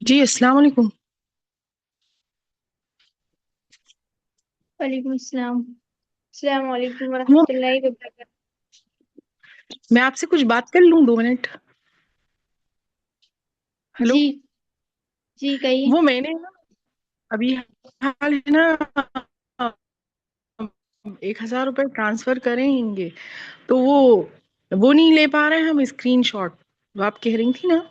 جی السلام علیکم. وعلیکم السلام. السلام علیکم وہ ورحمۃ اللہ وبرکاتہ. میں آپ سے کچھ بات کر لوں 2 منٹ؟ ہلو. جی جی کہیے. وہ میں نے ابھی حال ہے نا 1,000 روپے ٹرانسفر کریں گے تو وہ نہیں لے پا رہے ہیں ہم اسکرین شاٹ. وہ آپ کہہ رہی تھی نا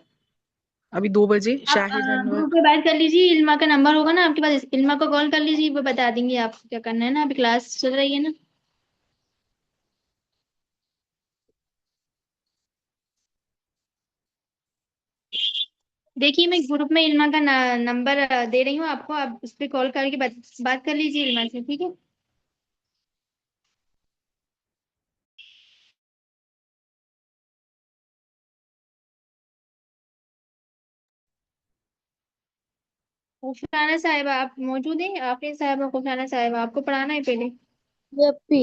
ابھی 2 بجے آپ شاہد انور. گروپ پہ بات کر لیجیے. علما کا نمبر ہوگا نا آپ کے پاس، علما کو کال کر لیجیے، وہ بتا دیں گے آپ کو کیا کرنا ہے نا. ابھی کلاس چل رہی ہے نا. دیکھیے میں گروپ میں علما کا نمبر دے رہی ہوں آپ کو، آپ اس پہ کال کر کے بات کر لیجیے علما سے، ٹھیک ہے. خوشانہ صاحبہ آپ موجود ہیں؟ آفرین صاحبہ، خوشانہ صاحبہ، آپ کو پڑھانا ہے پہلے. یپی.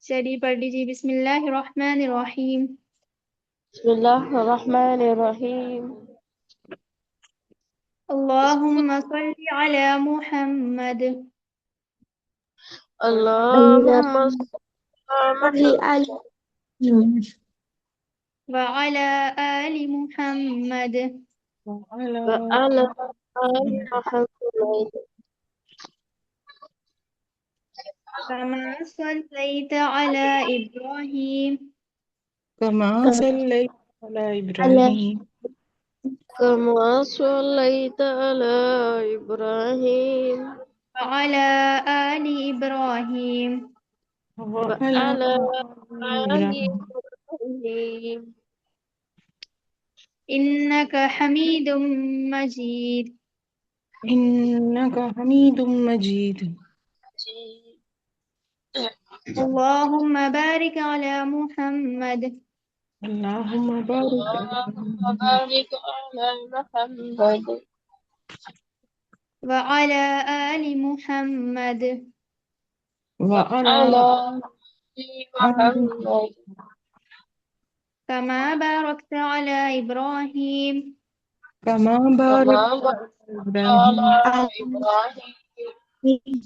چلیے پڑھ لیجیے. بسم اللہ الرحمن الرحیم. بسم اللہ الرحمن الرحیم. اللہم صل علی محمد اللہم صل علی وعلی آل محمد وعلی آل محمد كما صليت على إبراهيم كما صلیت علی علی ابراہیم کما صلیت علی ابراہیم وعلى آل إبراهيم وعلی وعلی آل ابراہیم ابراہیم إنك حميد مجيد. انک حمید مجید. اللهم بارك على محمد اللہم بارک علی اللہم محمد بارک علی محمد وعلى آل محمد وعلی وعلی آل محمد كما باركت على إبراهيم کما کما بارکت علی بارکت ابراہیم علی ابراہیم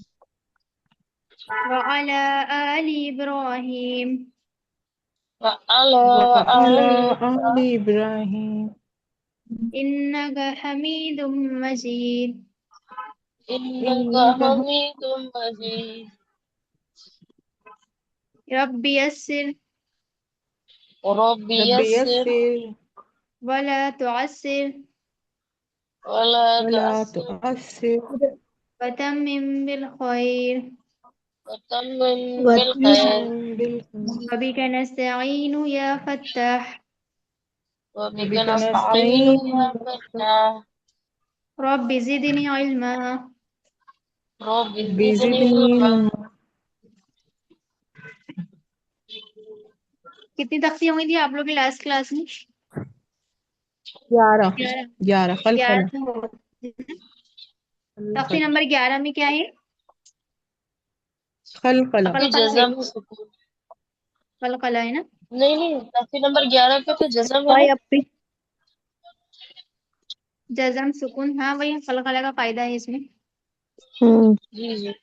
وعلى آل إبراهيم وعلى وعلی آل آل ابراہیم إنك حميد مجيد. إنك انک حميد مجيد. رب يسر رب رب يسر یسر ولا تعسر ولا ولا تعسر تعسر وتمم بالخير. وتمم بالخير. بالخير وبك نستعين يا فتاح. وبك وبك نستعين نستعين يا فتاح. رب زدني علما. رب رب زدني زدنی علما. علما. کتنی تختیاں ہوئی تھی آپ لوگ کی لاسٹ کلاس میں؟ 11 11. 11 خلخلہ 11 تو ہوتی ہے. تختی نمبر 11 میں کیا ہے؟ خلخلہ پہ قلقلہ ہے. جزم سکون. قلقلہ ہے نا. نہیں تفصیل نمبر 11 پہ تو جزم ہے نا. جزم سکون، ہاں وہی قلقلہ کا فائدہ ہے اس میں. جی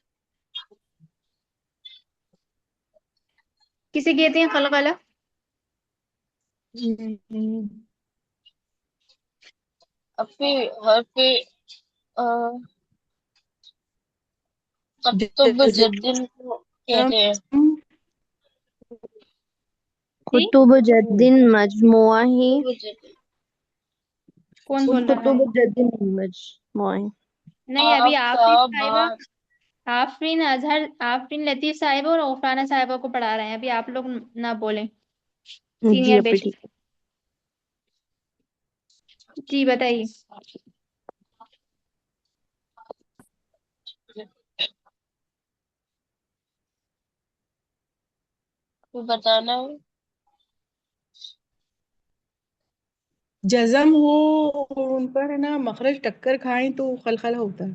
کسے کہتے ہیں قلقلہ؟ اپنی حرف قطب جدن کو کہتے ہیں. جی کتب جدن مجموعہ ہی. کتب جدن. کون بول رہا ہے؟ کتب جدن مجموعہ. نہیں، ابھی آفرین صاحبہ، بات آفرین اظہر، آفرین لطیف صاحبہ اور غفرانہ صاحبہ کو پڑھا رہے ہیں. ابھی آپ لوگ نہ بولیں، جی سینئر اپی بیچ. ٹھیک. جی بتائیے. تو بتانا ہے. جزم ہو ان پر ہے نا، مخرج ٹکر کھائیں تو خلخلہ ہوتا ہے.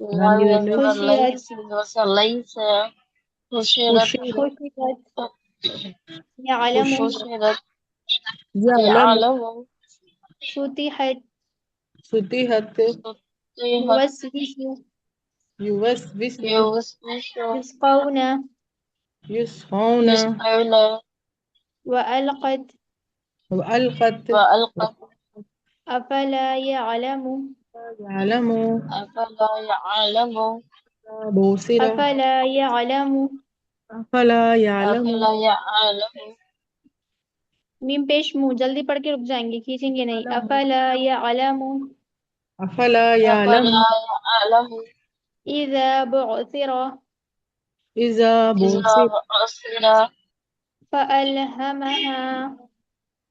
لام یہ دیکھ لو. ليس ليس حشرت حشرت. حشرت يعلم حشرت يعلم. يعلم فتحت فتحت. فتحت يوسوس يوسوس. يوسوس يسقون يسقون. يسأل وألقت وألقت. وألقت أفلا يعلم يعلم. أفلا يعلم بوصرة. أفلا يعلم أفلا يعلم. أفلا يعلم میم پیش منہ جلدی پڑھ کے رک جائیں گے کھینچیں گے نہیں افلا يعلم أفلا يعلم. أفلا يعلم إذا بعثر إذا إذا بوصر. بعثر فألهمها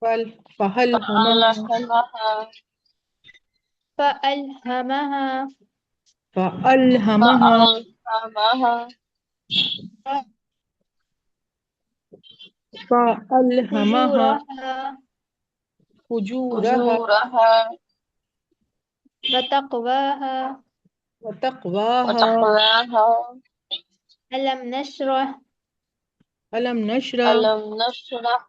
فألهمها. فألهمها فألهمها فألهمها فألهمها فجورها فجورها فجورها وتقواها وتقواها. وتقواها ألم نشرح ألم نشرح ألم نشرح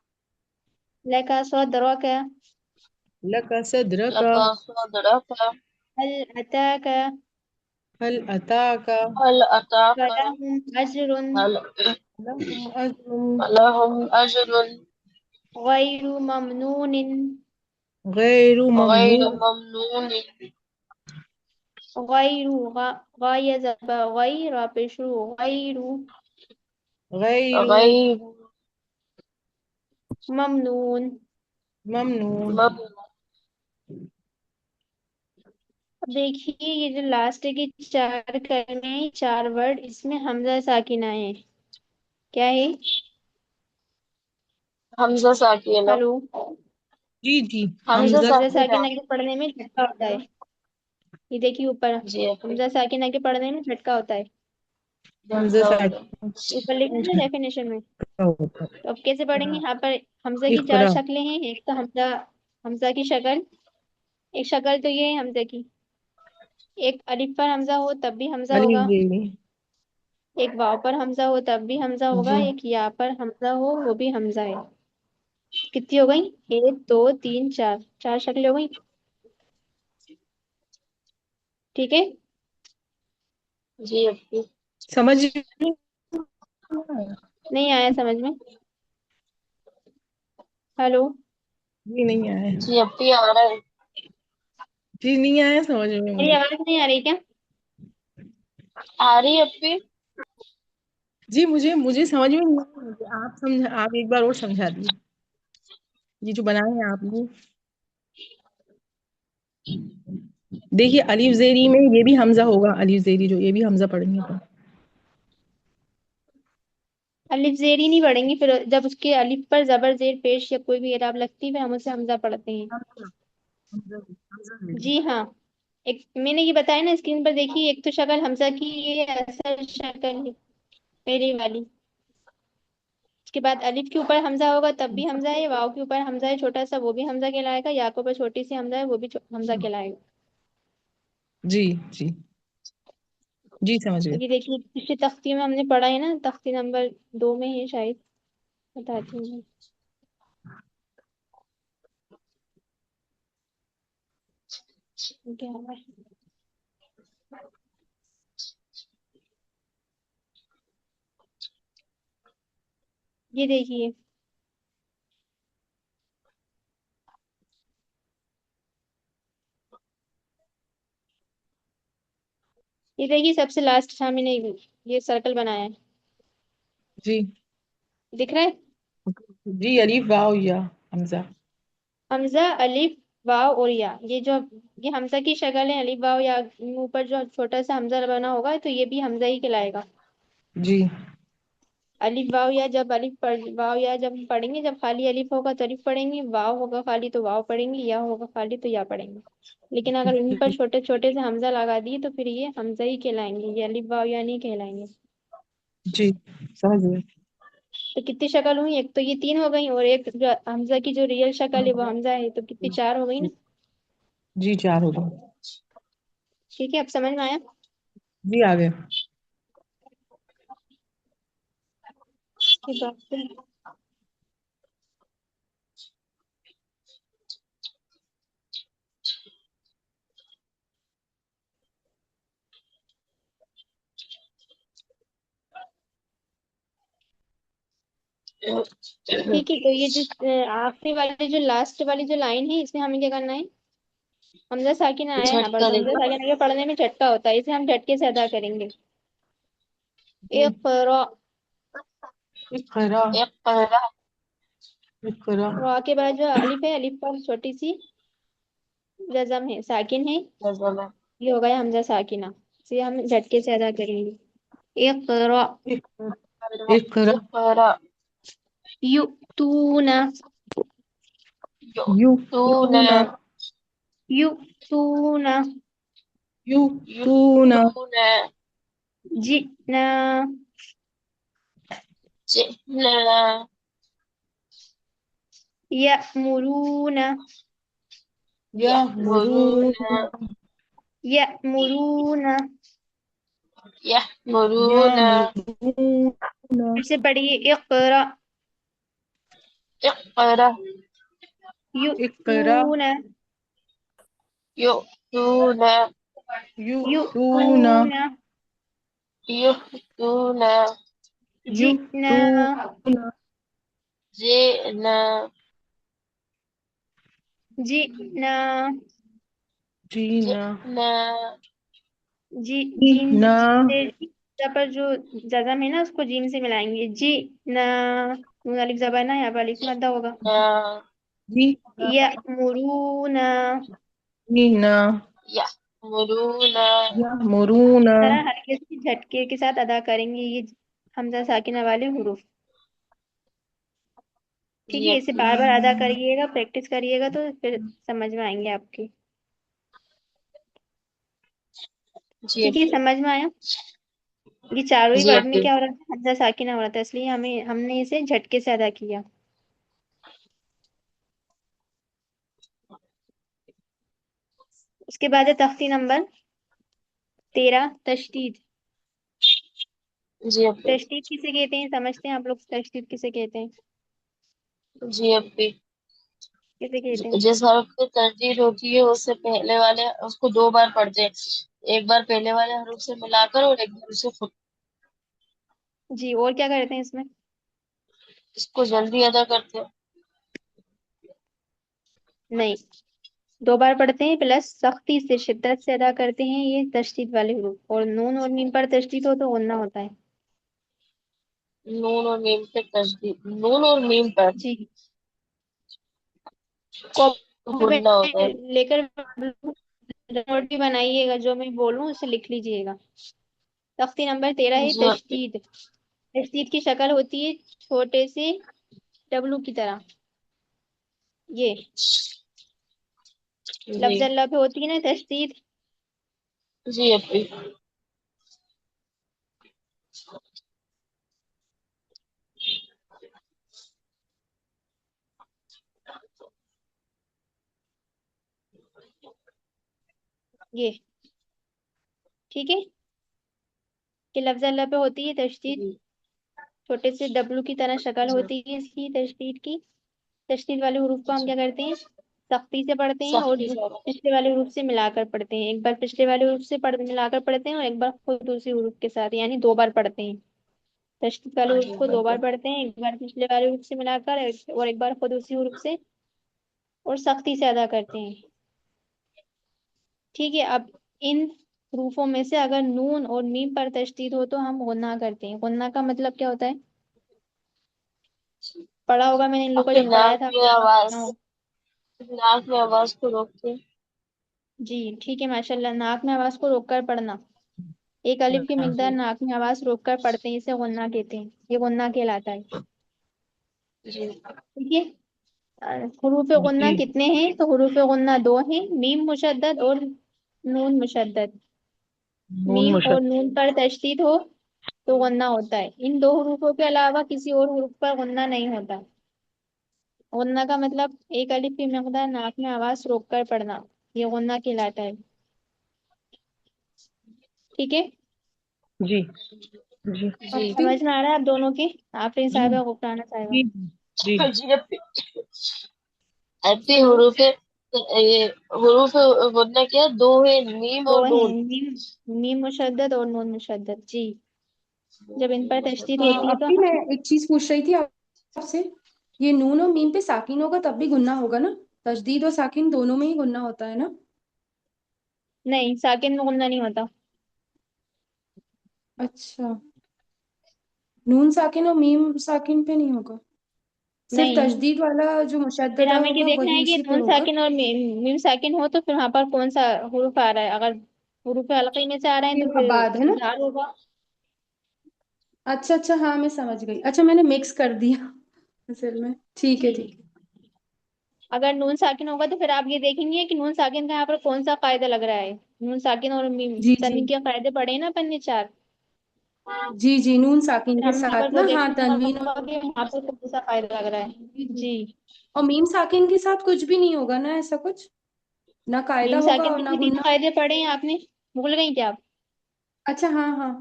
لك صدرك لك صدرك. لك صدرك هل أتاك هل أتاك. هل أتاك فلهم أجر هل لهم أجر لهم أجر غير ممنون غير غير ممنون. ممنون غير غاية غير بشر غير غير غير ممنون ممنون. ممنون اب دیکھیے یہ جو لاسٹ کے چار کلمے ہیں چار ورڈ اس میں حمزہ ساکنہ ہے کیا ہے حمزہ ساکینہ ہلو جی جی حمزہ حمزہ. حمزہ ساکینہ ساکنہ کے پڑھنے میں جھٹکا ہوتا ہے یہ دیکھیے اوپر جی حمزہ ساکنہ کے پڑھنے میں جھٹکا ہوتا ہے حمزہ اوپر لکھا ہے ڈیفینیشن میں ہوتا ہے. تو اب کیسے پڑھیں گے یہاں پر حمزہ کی چار اقرا. شکلیں ہیں ایک تو حمزہ کی شکل ایک شکل تو یہ ہے حمزہ کی ایک الف پر حمزہ ہو تب بھی حمزہ علی ہوگا زیری. ایک واو پر حمزہ ہو تب بھی حمزہ ہوگا جی ایک یا پر حمزہ ہو وہ بھی حمزہ ہے کتنی ہو گئی ایک دو تین چار چار شکلیں ہو گئی ٹھیک ہے جی اپی سمجھ. نہیں آیا سمجھ میں ہلو جی نہیں آیا. جی اپی آ رہا ہے جی نہیں آیا سمجھ میں میری مجھے. آواز نہیں آ رہی کیا آ رہی اپی جی مجھے سمجھ میں نہیں آیا. آپ ایک بار اور سمجھا دیجیے یہ جو بنائے ہیں آپ نے. دیکھیے الف زیری میں یہ بھی حمزہ ہوگا الف زیری جو یہ بھی حمزہ پڑھیں گے تو الف زیری نہیں پڑھیں گی پھر جب اس کے الف پر زبر زیر پیش یا کوئی بھی اعراب لگتی ہے ہم اسے حمزہ پڑھتے ہیں جی ہاں ایک میں نے یہ بتایا نا اسکرین پر دیکھیے ایک تو شکل حمزہ کی یہ اصل شکل ہے پہلی والی اس کے بعد الف کے اوپر حمزہ ہوگا تب بھی حمزہ ہے واو کے اوپر حمزہ ہے چھوٹا سا وہ بھی حمزہ کہلائے گا یا کے اوپر چھوٹی سی حمزہ ہے وہ بھی حمزہ کہلائے گا جی جی جی سمجھ گئے. یہ دیکھیے پچھلی تختی میں ہم نے پڑھا ہے نا تختی نمبر 2 میں ہے شاید بتاتی ہوں کیا ہے یہ دیکھیے یہ دیکھیے سب سے لاسٹ شامل نے یہ سرکل بنایا ہے جی دکھ رہا ہے جی الف واو یا حمزہ. حمزہ الف واو اور یا یہ جو یہ حمزہ کی شکل ہے الف واو یا اوپر جو چھوٹا سا حمزہ بنا ہوگا تو یہ بھی حمزہ ہی کہلائے گا جی الف واو یا جب واو یا جب پڑھیں گے جب خالی الف ہوگا تو الف پڑھیں گے واو ہوگا خالی تو واو پڑھیں گے یا ہوگا خالی تو یا پڑھیں گے لیکن اگر ان پر چھوٹے چھوٹے سے حمزہ لگا دیے تو پھر یہ حمزہ ہی کہلائیں گے یہ الف واو یا نہیں کہلائیں گے جی سمجھ گئے. تو کتنی شکل ہوئی ایک تو یہ 3 ہو گئی اور ایک جو حمزہ کی جو ریئل شکل ہے وہ حمزہ ہے تو کتنی 4 ہو گئی نا جی 4 ہو گئے. ٹھیک ہے اب سمجھ میں آیا جی آگے. کے بعد پھر ٹھیک ہے. تو یہ جو آخری والی جو لاسٹ والی جو لائن ہے اس میں ہمیں کیا کرنا ہے؟ حمزہ ساکن آیا ہے یہاں پر، جھٹکا تو دے حمزہ دو. ساکن کے پڑھنے میں جھٹکا ہوتا ہے، اسے ہم جھٹکے سے ادا کریں گے. اقرا. اقرا. اقرا. اقرا. را کے بعد جو الف ہے، الف پر چھوٹی سی جزم ہے، ساکن ہے، جزم ہے. یہ ہو گیا حمزہ ساکنہ، اسے ہم جھٹکے سے ادا کریں گے. اقرا. اقرا. اقرا. یؤتون. یؤتون. یؤتون. یؤتون. یؤتون. جئنا. جئنا. یأمرون. یأمرون. یأمرون. یأمرون. پھر سے پڑھیے. اقرا. اقرا. اقرا. یؤتون. یؤتون. یؤتون. یؤتون. یؤتون. جئنا. یؤتون. جئنا. جئنا. جینا. جئنا. جیم نا. سے پر جو جزم ہے نا اس کو جیم سے ملائیں گے. جی نا. نون الف زبر نا، یہاں پر الف مدہ ہوگا. جینا. یأمرون. جینا. یأمرون. یأمرون. اس طرح ہلکے سے جھٹکے کے ساتھ ادا کریں گے یہ حمزہ ساکنہ والے حروف. ٹھیک جی ہے، اسے بار بار ادا کریے گا، پریکٹس کریے گا تو پھر سمجھ میں آئیں گے آپ کی. جی ٹھیک ہے، سمجھ میں آیا؟ یہ چاروں ہی جی ورڈ میں اپی. کیا ہو رہا تھا؟ حمزہ ساکنہ ہو رہا تھا، اس لیے ہم نے اسے جھٹکے سے ادا کیا. اس کے بعد ہے تختی نمبر 13، تشدید. جی اپی. تشدید کسے کہتے ہیں؟ سمجھتے ہیں آپ لوگ تشدید کسے کہتے ہیں؟ جی اپی. کسے کہتے ہیں؟ جس حرف کی تردید ہوتی ہے اس سے پہلے والے اس کو دو بار پڑھتے ہیں، ایک بار پہلے والے حروف سے ملا کر اور ایک بار اسے خود. جی، اور کیا کرتے ہیں اس میں؟ اس کو جلدی ادا کرتے ہیں. نہیں، دو بار پڑھتے ہیں پلس سختی سے، شدت سے ادا کرتے ہیں یہ تشدید والے حروف. اور نون اور میم پر تشدید ہو تو غنہ ہوتا ہے. نون اور میم پہ تشدید، نون اور میم پر جی. کاپی غنہ ہوتا ہے. لے کر نوٹ بھی بنائیے گا، جو میں بولوں اسے لکھ لیجیے گا. تختی نمبر 13 ہے جی اپی. تشدید. تشدید کی شکل ہوتی ہے چھوٹے سے ڈبلو کی طرح. یہ جی لفظ اللہ پہ ہوتی ہے نا تشدید. جی اپی. یہ ٹھیک ہے کہ لفظ اللہ پہ ہوتی ہے تشدید، جی. چھوٹے سے ڈبلو کی طرح شکل جی ہوتی ہے اس کی تشدید کی. تشدید والے حروف کو ہم جی کیا کرتے ہیں؟ سختی سے پڑھتے ہیں اور سختی سے. پچھلے والے حروف سے ملا کر پڑھتے ہیں. ایک بار پچھلے والے حروف سے ملا کر پڑھتے ہیں اور ایک بار خود دوسری حروف کے ساتھ، یعنی دو بار پڑھتے ہیں. تشدید والے جی حروف کو دو بار بالکل. پڑھتے ہیں، ایک بار پچھلے والے حروف سے ملا کر اور ایک بار خود دوسری حروف سے اور سختی سے ادا کرتے ہیں. ٹھیک ہے. اب ان حروفوں میں سے اگر نون اور میم پر تشدید ہو تو ہم غنہ کرتے ہیں. غنہ کا مطلب کیا ہوتا ہے؟ پڑھا ہوگا، میں نے ان لوگوں کو اپنی جب پڑھایا ناک تھا. میں آواز، ناک میں آواز کو روکتے. جی ٹھیک ہے، ماشاء اللہ. ناک میں آواز کو روک کر پڑھنا، ایک الف کی مقدار جی. ناک میں آواز روک کر پڑھتے ہیں، اسے غنہ کہتے ہیں. یہ غنہ کہلاتا ہے. جی. ٹھیک ہے. حروف غنہ جی. کتنے ہیں؟ تو حروف غنہ دو ہیں، میم مشدد اور نون مشدد. نون میم اور مشدد. نون پر تشدید ہو تو غنہ ہوتا ہے. ان دو حروفوں کے علاوہ کسی اور حروف پر غنہ نہیں ہوتا. غنہ کا مطلب ایک الف کی مقدار ناک میں آواز روک کر پڑھنا، یہ غنہ کہلاتا ہے. ٹھیک ہے. جی جی جی سمجھ میں آ رہا ہے آپ دونوں کی؟ آفرین جی صاحبہ، غفرانہ صاحبہ؟ جی جی جی ایپی تو حروف یہ حروف غنہ کیا دو ہے، میم دو اور ہیں، نون. میم مشدد اور نون مشدد. جی، جب ان پر تشدید ہاں ہوتی ہے تو ابھی میں ایک چیز پوچھ رہی تھی آپ سے، یہ نون اور میم پہ ساکن ہوگا تب بھی گننا ہوگا نا؟ تشدید اور ساکن دونوں میں ہی گننا ہوتا ہے نا؟ نہیں، ساکن میں غنہ نہیں ہوتا. اچھا، نون ساکن اور میم ساکن پہ نہیں ہوگا، صرف نہیں، تشدید والا جو پھر مشددہ ہمیں یہ ہوگا دیکھنا وہی ہے کہ اسی پہ نون ہوگا. ساکن اور میم ساکن ہو تو پھر وہاں پر کون سا حروف آ رہا ہے. اگر حروف حلقی میں سے آ رہے ہیں تو یہ پھر آباد ہے نا؟ اظہار ہوگا. اچھا اچھا، ہاں میں سمجھ گئی. اچھا میں نے مکس کر دیا اصل میں. ٹھیک ہے جی، ٹھیک ہے. اگر نون ساکن ہوگا تو پھر آپ یہ دیکھیں گے کہ نون ساکن کا یہاں پر کون سا قاعدہ لگ رہا ہے. نون ساکن اور میم جی جی تنوین کے قاعدے پڑھے ہیں نا اپن نے 4. جی جی، نون ساکن پھر کے ہم یہاں پر ساتھ وہ نا، ہاں دیکھنا تنوین ہوگا کہ یہاں پر کون سا قاعدہ لگ رہا جی ہے. جی. جی، اور میم ساکن کے ساتھ کچھ بھی نہیں ہوگا نا، ایسا کچھ نہ قاعدہ میم ہوگا ساکن اور کے نہ بھی 3 گننا؟ قاعدے پڑھے ہیں آپ نے، بھول گئی کیا آپ؟ اچھا ہاں ہاں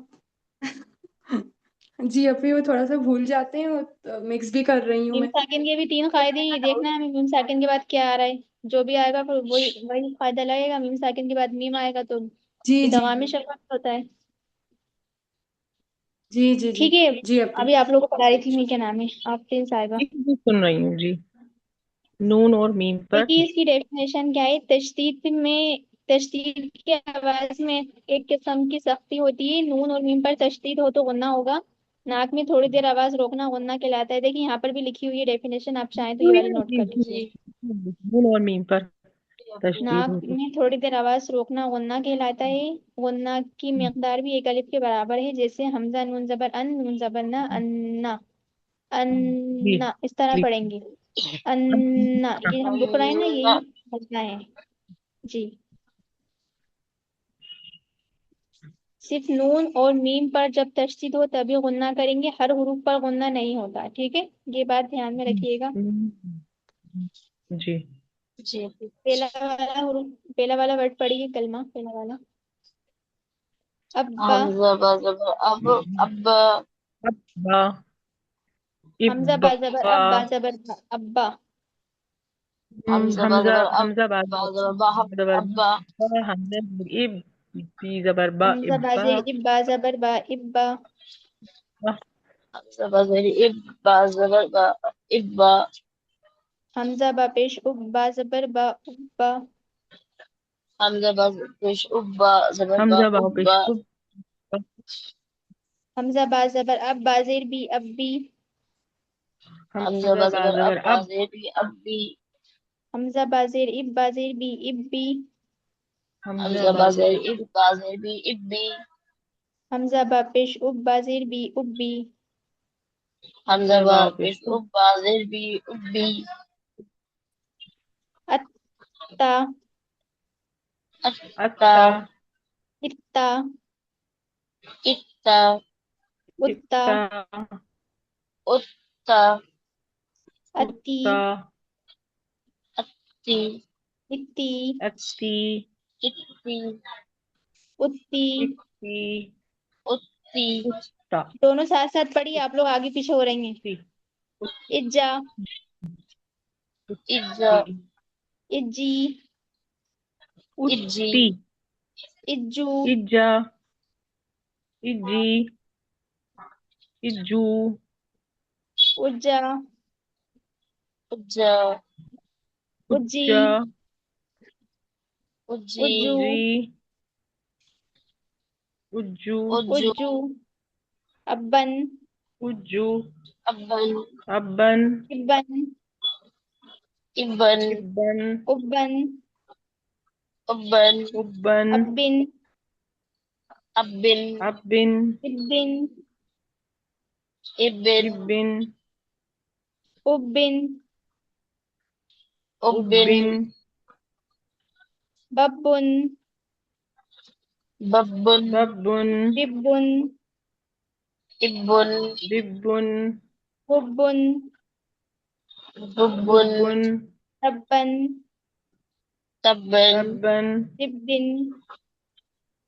جی ابھی وہ تھوڑا سا بھول جاتے ہیں، مکس بھی کر رہی ہوں میم میں. ساکن کے بھی 3 قاعدے ہیں، یہ دیکھنا ہے ہمیں میم ساکن کے بعد کیا آ رہا ہے. جو بھی آئے گا پھر وہی قاعدہ لگے گا. میم ساکن کے بعد میم آئے گا تو جی جی ادغام شفا ہوتا ہے. جی جی جی ٹھیک ہے. جی ابھی. ابھی آپ لوگوں کو پڑھا رہی تھی، کیا نام ہے آفرین صاحبہ. جی سن رہی ہوں جی. نون اور میم پر دیکھیے اس کی ڈیفینیشن کیا ہے. تشدید کی آواز میں ایک قسم کی سختی ہوتی ہے. نون اور میم پر تشدید ہو تو غنہ ہوگا. ناک میں تھوڑی دیر آواز روکنا غنہ کہلاتا ہے. دیکھیے یہاں پر بھی لکھی ہوئی ہے ڈیفینیشن، آپ چاہیں تو یہ والی نوٹ جی کر جی لیجیے. نون اور میم پر تشدید ناک ہوتی. میں تھوڑی دیر آواز روکنا غنہ کہلاتا ہے. غنہ کی مقدار بھی ایک الف کے برابر ہے، جیسے حمزہ نون زبر ان، نون زبر نہ، انا، جی انا، اس طرح جی پڑھیں گے. انا، یہ ہم لکھ رہے ہیں نا، یہی بچنا ہے. جی، صرف نون اور میم پر جب تشدید ہو تبھی غنہ کریں گے، ہر حروف پر غنہ نہیں ہوتا. ٹھیک ہے، یہ بات دھیان میں رکھیے گا. جی جی پہلا والا ورڈ پڑھیے، کلمہ پہلا والا. ابا. حمزہ با زبر اب، اب ابا حمزہ با ابا زبر اب، با زبر با، ابا. حمزہ با حمزہ زبر اب، حمزہ با زبر با زبر ابا. حمزہ اب بی زبر با حمزہ با ابا زیر اب، با زبر با، ابا. حمزہ با زبر اب، با زبر با ابا. حمزہ با پیش اب، با زبر با، ابا. حمزہ با پیش اب، با زبر با حمزہ باؤ پیش ابا. اب حمزہ با زبر اب، با زیر بی، ابی. حمزہ حمزہ با با زبر اب، زبر با اب زیر بی ابی. حمزہ با زیر اب، با زیر بی، ابی. حمزہ حمزہ با با زیر زیر اب، با زیر بی ابی. حمزہ با پیش اب، با زیر بی، ابی. حمزہ حمزہ با باؤ پیش پیش اب، با زیر بی ابی. اتا. اتا، اتا اتا. اتا، اتا. اتا اتا، اتی. اتا اتی، اتی. اتی اتی، اتی. اتی اتی، اتا دونوں ساتھ ساتھ پڑھیے، آپ لوگ آگے پیچھے ہو رہی ہیں. اتی اجا. اجا، اجی. اجی، اتی اجو. اجا اجی اجو اجا. اجا، اجی. اجا اجی، اجو. جی اجو اجو، اجو. ابن. اجو ابن، ابن ابن. ابن، ابن ابن. ابن، ابن ابن. ابن، ابن ابن. ابن، ابن ابن. ابن، ابن ببن. ببن، ببن ببن. ابن، ببن ببن. ببن، ببن تبن. تبن، تبن تبن.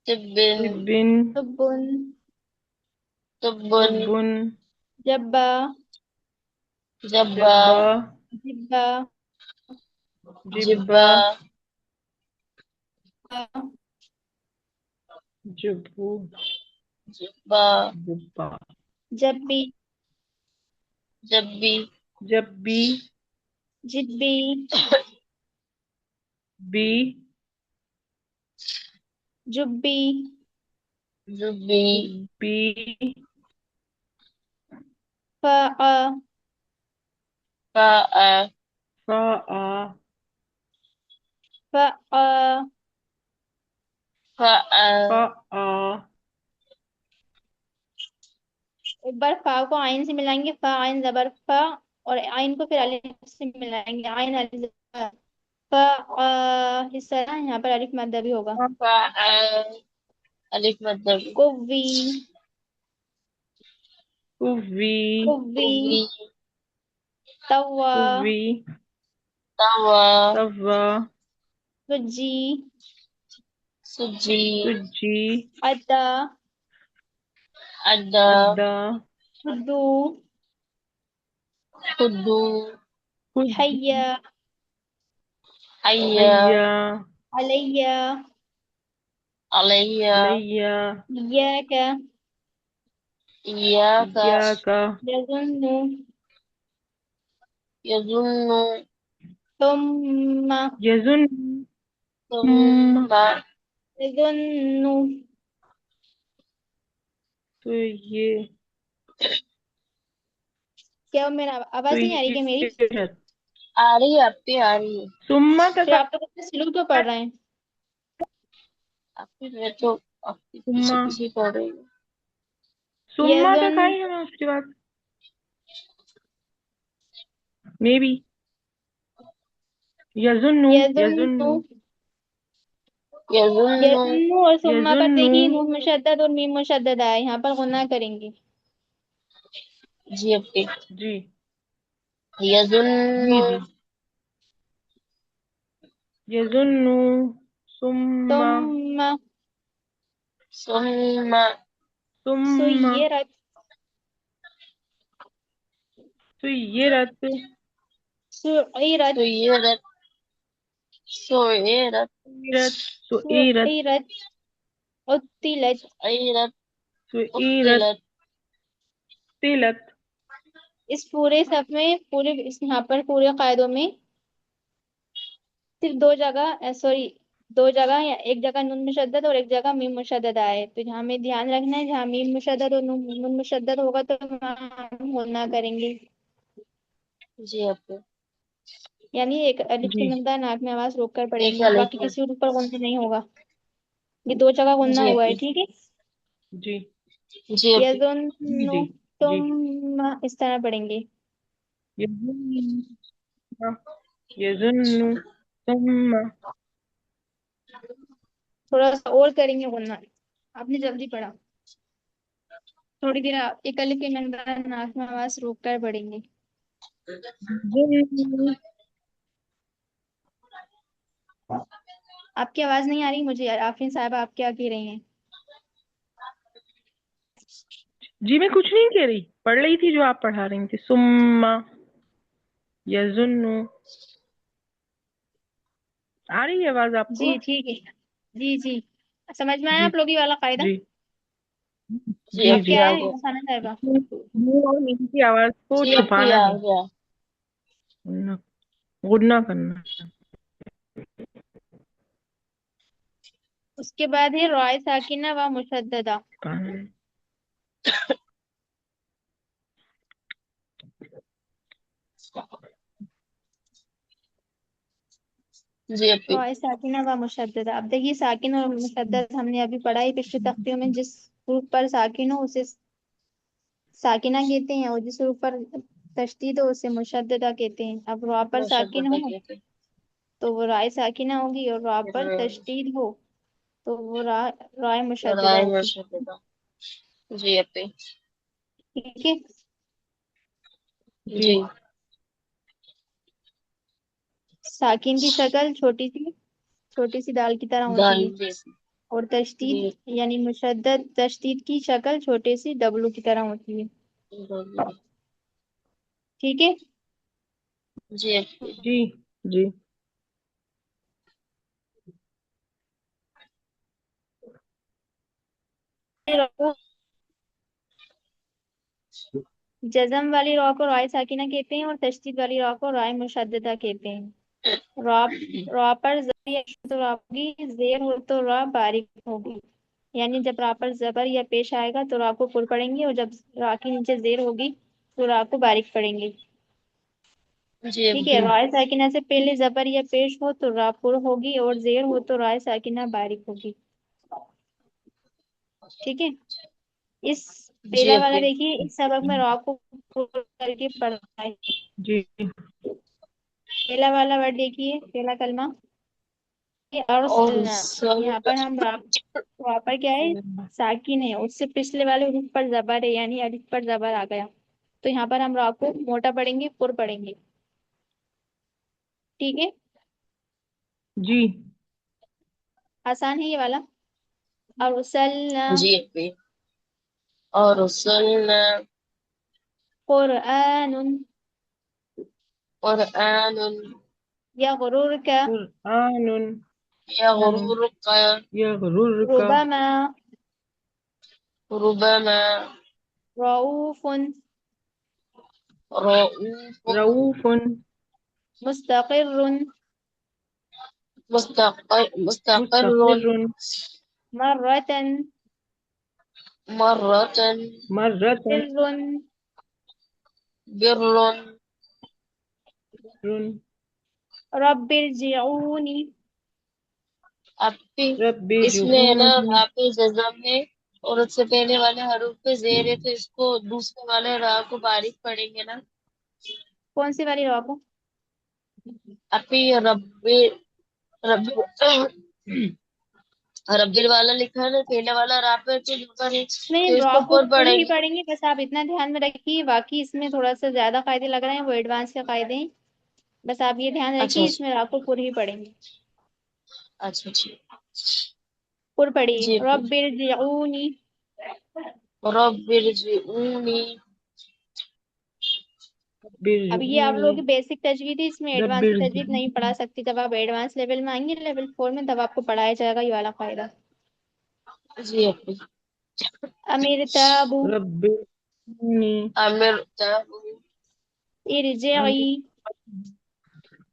تبن، تبن تبن. تبن تبن جبا جبا جبا جبا جبا جبو جبا جبا جبی جبی جبی جبی بی جبی جبی بی فا فاء فا فا فاء فا ایک بار فا کو آئین سے ملائیں گے، فا آئین زبر فا، اور آئین کو پھر الف سے ملائیں گے، آئین الف زبر فا اس طرح یہاں پر الف مدہ بھی ہوگا۔ فاء الف مدب کوی کوی کوی قوی توا کوی توا توا سجی سجی سجی ادا ادا ادا خدو خدو خدو حیا حیا حیا علیہ علیا علیہ ایاک ایاک ایاک یظن یظن ثم یظن ثم یظن تو یہ کیا میرا تو آواز نہیں آ رہی کیا میری؟ یہ آ رہی ہے، آپ کی آ رہی ہے، ثم کا پھر آپ تو کتنے سلو کیوں پڑھ رہے ہیں؟ آپ کی میں تو آپ کی ثم پیچھے پیچھے پڑھ رہی ہوں۔ ثم تک یظن آئی ہے نا اس کے بعد مے بی یظن یظن یظن یظن یظن اور ثم پر یظن دیکھیے نون مشدد اور میم مشدد آیا، یہاں پر غنہ کریں گے۔ جی اپی جی یظن جی جی یظن ثم ثم ثم ثم سیرت سیرت سعیرت سیرت سعیرت سیرت سئیرت سعیرت عطلت سعیرت سئیرت قتلت تلت اس پورے صف میں پورے یہاں پر پورے قاعدوں میں صرف دو جگہ سوری دو جگہ یا ایک جگہ نون مشدد اور ایک جگہ میم مشدد آئے، تو جہاں ہمیں دھیان رکھنا ہے جہاں میم مشدد اور نون مشدد ہوگا تو وہاں ہم غنہ کریں گے، جی اپی یعنی ایک الف کی جی مقدار ناک میں آواز روک کر پڑیں ایک گے، الف باقی میں کسی حروف پر غنہ نہیں ہوگا، یہ دو جگہ غنہ جی ہوا ہے، اپی ٹھیک ہے۔ جی جی اپی یظن جی جی جی ثم اس طرح پڑھیں گے۔ یظن یظن ثم تھوڑا سا اور کریں گے غنہ، آپ نے جلدی پڑھا، تھوڑی دیر ایک الف کی مقدار ناک میں آواز روک کر پڑھیں گے۔ یظن آپ کی آواز نہیں آ رہی مجھے، آفرین صاحبہ آپ کیا کہہ رہی ہیں؟ جی میں کچھ نہیں کہہ رہی، پڑھ رہی تھی جو آپ پڑھا رہی تھی ثم یظن آ رہی ہے آواز آپ کو؟ جی ٹھیک ہے، جی جی سمجھ میں آیا جی آپ لوگ یہ والا قاعدہ؟ جی جی جی اب اپی جی کیا آ ہے گیا، ثنا صاحبہ؟ منہ اور میم کی آواز کو جی اپی چھپانا آ ہے، گیا، غنہ کرنا اس کے بعد ہے رائے ساکنہ و مشددہ۔ ہے۔ جی اپی رائے ساکنہ و مشددہ، اب دیکھیے ساکن اور مشدد ہم نے ابھی پڑھا ہے پچھلی تختیوں میں، جس حروف پر ساکن ہو اسے ساکنہ کہتے ہیں اور جس حروف پر تشدید ہو اسے مشددہ کہتے ہیں۔ اب را پر ساکن مشددہ ہو کہتے تو وہ رائے ساکنہ ہوگی، اور را پر ہیں، تشدید ہو تو وہ رائے مشددہ رائے ہوگی، مشددہ جی اپی ٹھیک ہے۔ جی جی ساکن کی شکل چھوٹی سی دال کی طرح ہوتی دال ہے، جیسی اور جی تشدید یعنی مشدد تشدید کی شکل چھوٹے سی ڈبلو کی طرح ہوتی ہے. ٹھیک ہے. جی جی جی جزم والی را کو رائے ساکنہ کہتے ہیں اور تشدید والی را کو رائے مشددہ کہتے ہیں. را پر زبر یا پیش تو را ہوگی، زیر ہو تو را باریک ہوگی. یعنی جب را پر زبر یا پیش آئے گا تو را کو پر پڑیں گے، اور جب را کے نیچے زیر ہوگی تو را کو باریک پڑیں گے. جی ٹھیک ہے. رائے ساکنہ سے پہلے زبر یا پیش ہو تو را پر ہوگی، اور زیر ہو تو رائے ساکنہ باریک ہوگی. ٹھیک ہے. اس جی پہلا والا دیکھیے، اس سبق میں را کو پر کر کے پڑھا ہے. جی پہلا والا ورڈ دیکھیے، پہلا کلمہ اور ارسلنا. یہاں پر ہم را پر کیا ہے، ساکن ہے، اس سے پچھلے والے حروف پر زبر ہے، یعنی الف پر زبر آ گیا، تو یہاں پر ہم را کو موٹا پڑھیں گے، پر پڑھیں گے. ٹھیک ہے. جی آسان ہے یہ والا. ارسلنا جی اور رسلنا قرآن قرآن یغررک قرآن يغررك یغررک ربما ربما رؤوف رؤوف رؤوف مستقر مستقر مستقر مرة مرة مرة بر بر رب ارجعوني. اپی رب اس میں ہے نا ارجعونی را پہ جزم ہے اور اس سے پہلے والے حروف پہ زیر ہے، تو اس کو دوسرے والے را کو باریک پڑیں گے نا. کون سی والی را کو؟ اپی رب رب ربر والا لکھا ہے نا، پہلے والا را پہ تو اوپر ہے، نہیں، تو اس را کو کو پر پر پڑیں ہی گے. پڑھیں گے. بس آپ اتنا دھیان میں رکھیے، باقی اس میں تھوڑا سا زیادہ قاعدے لگ رہے ہیں، وہ ایڈوانس کے قاعدے ہیں. بس آپ یہ دھیان اچھا رکھیے، اس میں را کو پر ہی پڑھیں گے. اچھا ٹھیک. پر پڑھیے. جی رب ارجعونی. رب ارجعونی اب یہ آپ ارجعونی لوگوں کی بیسک تجوید ہے، اس میں رب ایڈوانس کی تجوید نہیں ارجعونی پڑھا سکتی. جب آپ ایڈوانس لیول میں آئیں گے لیول 4 میں، تب آپ کو پڑھایا جائے گا یہ والا قاعدہ. جی اپی. امیر تابو رب ارجعونی امر ارجعی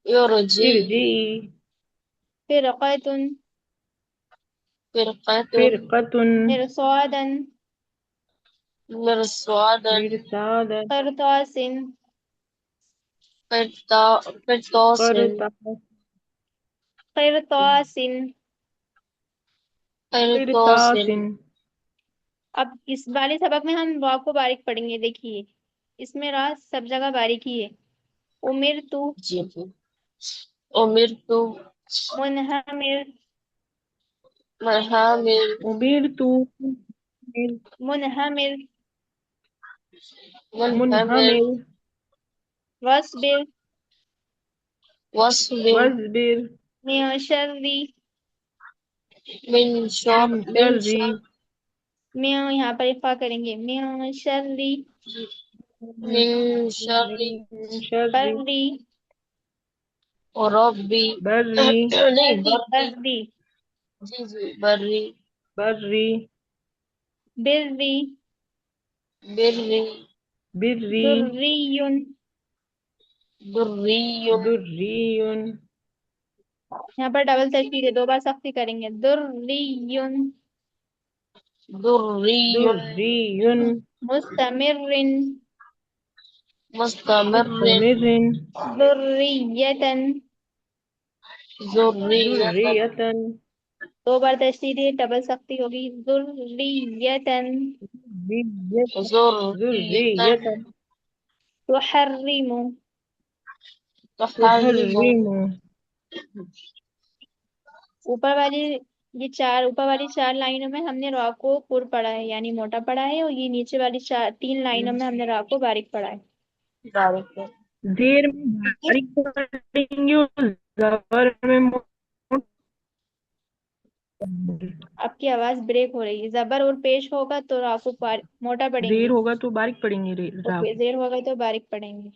یرجی ارجعی فرقة فرقة فرقة مرصادا مرصادا مرصادا قرطاس قرطاس قرطاس قرطاس. قرطاس. قرطاس اب اس والے سبق میں ہم را کو باریک پڑھیں گے. دیکھیے، اس میں را سب جگہ باریک ہی ہے. امرتو جی اپی. امرت منہمر محامل أمرت منہمر منحمل منهمل واصبر واصبر واصبر من شر من شر من من شر شر میں یہاں پر افا کریں گے. من شر من شر من شر بری ربی بري نہیں بری. بری جی بری بري بری بری بري ذری. بری دري یہاں پر ڈبل تشدید ہے، 2 بار سختی کریں گے. ذری دری دري مستمر مستمر مستمر ذریة. ذریة ذرية 2 بار تشدید ہے، ڈبل سختی ہوگی. ذریة ذریة ذرية تحرم. تحرم. تحرم اوپر والی 4 لائنوں میں ہم نے را کو پر پڑھا ہے، یعنی موٹا پڑھا ہے، اور یہ نیچے والی 3 لائنوں میں ہم نے را کو باریک پڑھا ہے. بارک زیر میں ٹھیک ہے. باریک پڑھیں گے اور زبر میں آپ کی آواز بریک ہو رہی ہے. زبر اور پیش ہوگا تو را کو موٹا پڑیں زیر گے، ہوگا تو باریک پڑیں گے را. اور زیر ہوگا تو باریک پڑیں گے.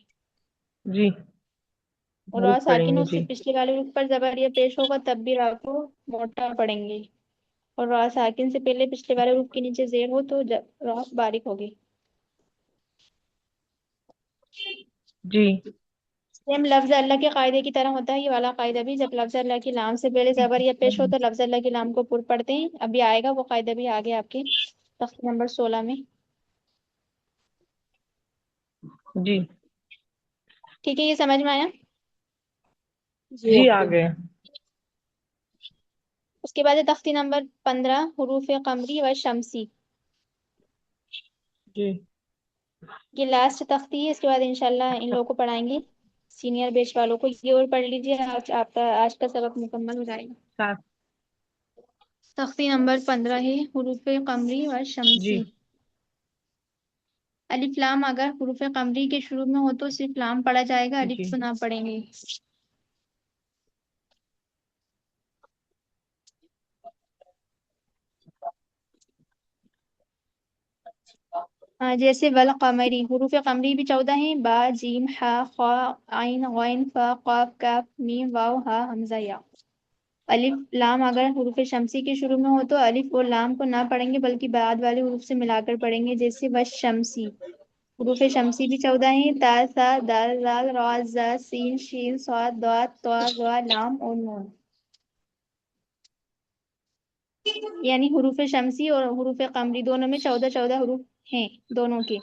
جی اور را باریک پڑیں ساکن گے. اس سے جی پچھلے والے حرف پر زبر یا پیش ہوگا تب بھی را کو موٹا پڑیں گے. اور را ساکن سے پہلے پچھلے والے حرف کے نیچے زیر ہو تو را باریک ہوگی. جی سیم لفظ اللہ کے قاعدے کی طرح ہوتا ہے یہ والا قاعدہ بھی. جب لفظ اللہ کی لام سے پہلے زبر یا پیش ہو تو لفظ اللہ کی لام کو پر پڑھتے ہیں. ابھی آئے گا وہ قاعدہ بھی آگے آپ کے تخت نمبر 16 میں. جی ٹھیک ہے، یہ سمجھ میں آیا. جی آ گئے. اس کے بعد ہے تختی نمبر 15 حروف قمری و شمسی. جی یہ لاسٹ تختی ہے. اس کے بعد انشاءاللہ ان لوگوں کو پڑھائیں گے سینئر بیچ والوں کو. یہ اور پڑھ لیجیے، آپ کا آج کا سبق مکمل ہو جائے گا. 7. تختی نمبر 15 ہے حروف قمری و جی شمسی. الف لام اگر حروف قمری کے شروع میں ہو تو صرف لام پڑھا جائے گا، الف جی کو نہ پڑھیں گے. جیسے والقمری. حروف قمری بھی 14 ہیں: با، جیم، ہا، خا، عین، غین، فا، قاف، کاف، میم، واو، ہا، حمزہ، یا. الف لام اگر حروف شمسی کے شروع میں ہو تو الف اور لام کو نہ پڑھیں گے بلکہ بعد والے حروف سے ملا کر پڑھیں گے، جیسے والشمسی. حروف شمسی بھی 14 ہیں: تا، سا، دال، زال، را، زا، سین، شین، صاد، ضاد، طا، ظا، لام اور نون. یعنی حروف شمسی اور حروف قمری دونوں میں 14 حروف ہیں دونوں کے،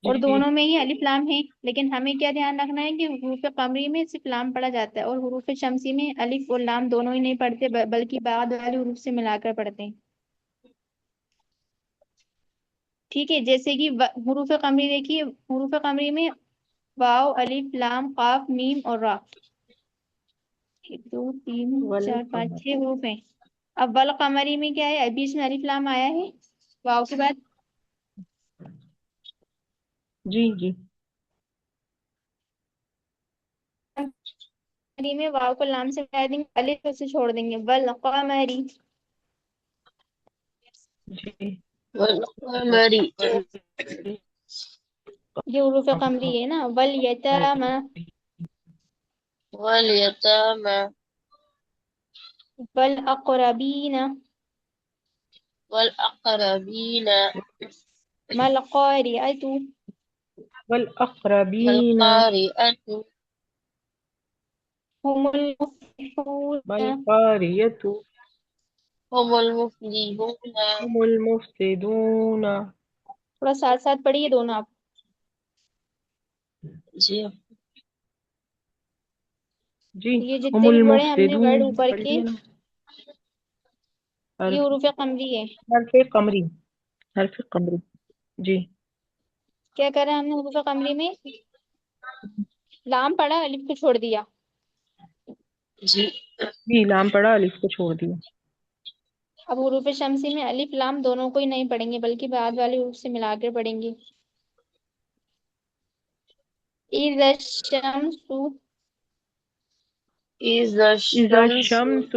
اور جی دونوں میں ہی الف لام ہے. لیکن ہمیں کیا دھیان رکھنا ہے کہ حروف قمری میں صرف لام پڑھا جاتا ہے اور حروف شمسی میں الف اور لام دونوں ہی نہیں پڑھتے بلکہ بعد والے حروف سے ملا کر پڑھتے ہیں. ٹھیک ہے، جیسے کہ حروف قمری دیکھیے. حروف قمری میں واو، الف، لام، قاف، میم اور را. 1 2 3 4 5 والقمر. 6 حروف ہیں. اب والقمری میں کیا ہے؟ بیچ میں الف لام آیا ہے واو کے بعد. جی جی قمری میں واو کو لام سے ملا دیں گے، الف سے چھوڑ دیں گے. والقمری. جی والقمری. یہ حروف قمری ہے نا. والیتامى. والیتامى. والاقربین. والاقربین. ما القارعة. والأقربين. والقارئة. هم المفلحون. والقارية. هم المفلحون. هم المفسدون. تھوڑا ساتھ ساتھ پڑھیے دونوں آپ. جی جی یہ هم جتنے بھی پڑھے ہم نے ورڈ المفسدون اوپر کے، پڑھیے نا. یہ حرف حروف قمری ہے. حرف قمری. حرف قمری. جی کیا کرا ہم نے حروف قمری میں؟ لام پڑھا، الف کو چھوڑ دیا. جی جی لام پڑا، الف کو چھوڑ دیا. اب حروف شمسی میں الف لام دونوں کو ہی نہیں پڑھیں گے بلکہ بعد والے حروف سے ملا کر پڑھیں گے. اذا الشمس. إذا إذا الشمس. الشمس.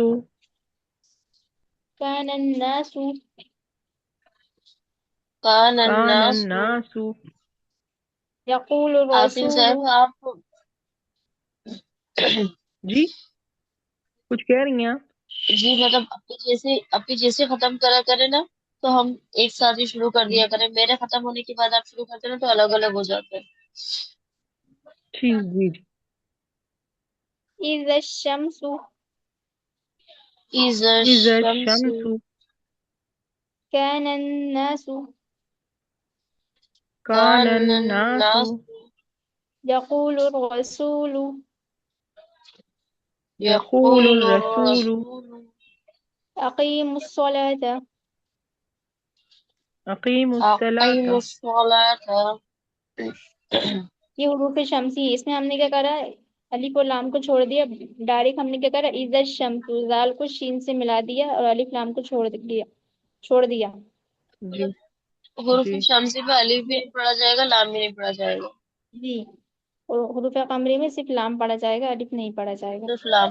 كان الناس. كان كان الناس. الناس. يقول آصف صاحب الرسول. آپ جی کچھ کہہ رہی ہیں آپ؟ جی مطلب اپنی جیسے ختم کرا کرے نا تو ہم ایک ساتھ ہی شروع کر دیا کریں. میرے ختم ہونے کے بعد آپ شروع کرتے نا تو الگ الگ ہو جاتے ہیں. ٹھیک جی جی. إذا الشمس. إذا إذا الشمس. الشمس. كان الناس. كان كان الناس. الناس. يقول الرسول. يقول يقول الرسول. الرسول. أقيموا الصلاة. أقيموا أقيموا الصلاة. الصلاة. یہ حروف شمسی ہے. اس میں ہم نے کیا کرا؟ الف اور لام کو چھوڑ دیا. ڈائریکٹ ہم نے کیا کرا؟ اذا الشمس، زال کو شین سے ملا دیا اور الف لام کو چھوڑ دیا. جی حروف جی شمسی پہ الف بھی نہیں پڑھا جائے گا، لام بھی نہیں پڑھا جائے گا، جی. اور حروف قمری میں صرف لام پڑھا جائے گا، الف نہیں پڑھا جائے گا. صرف لام.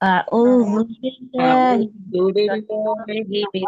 أعوذ بالله أعوذ بالله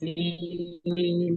الرجيم.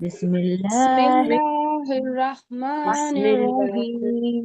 بسم بسم الله الله الرحمن بسم الله. الرحيم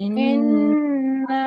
إن إنا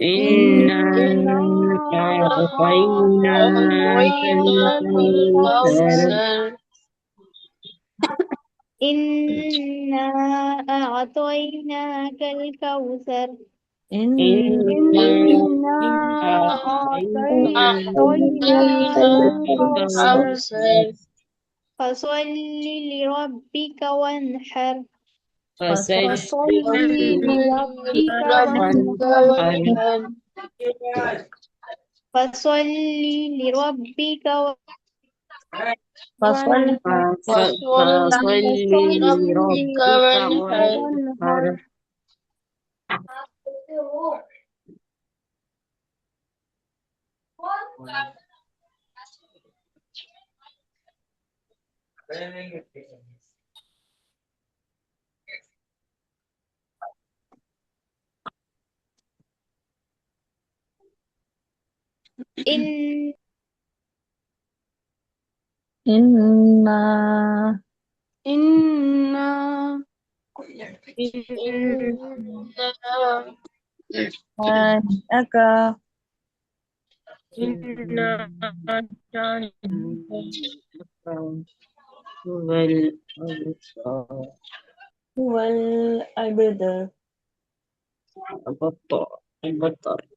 إنا إنا أعطيناك أعطيناك الكوثر الكوثر إنا أعطيناك الكوثر إنا إنا أعطيناك أعطيناك الكوثر الكوثر فصل لربك وانحر فسجد فصل لربك ربك وانحر وانحر فصل لربك فصل وانحر فصل فصل لربك لربك لربك وانحر وانحر وانحر إن إنا إنا إننا إنك إنا كان هو الأبصار هو الأبدر البطر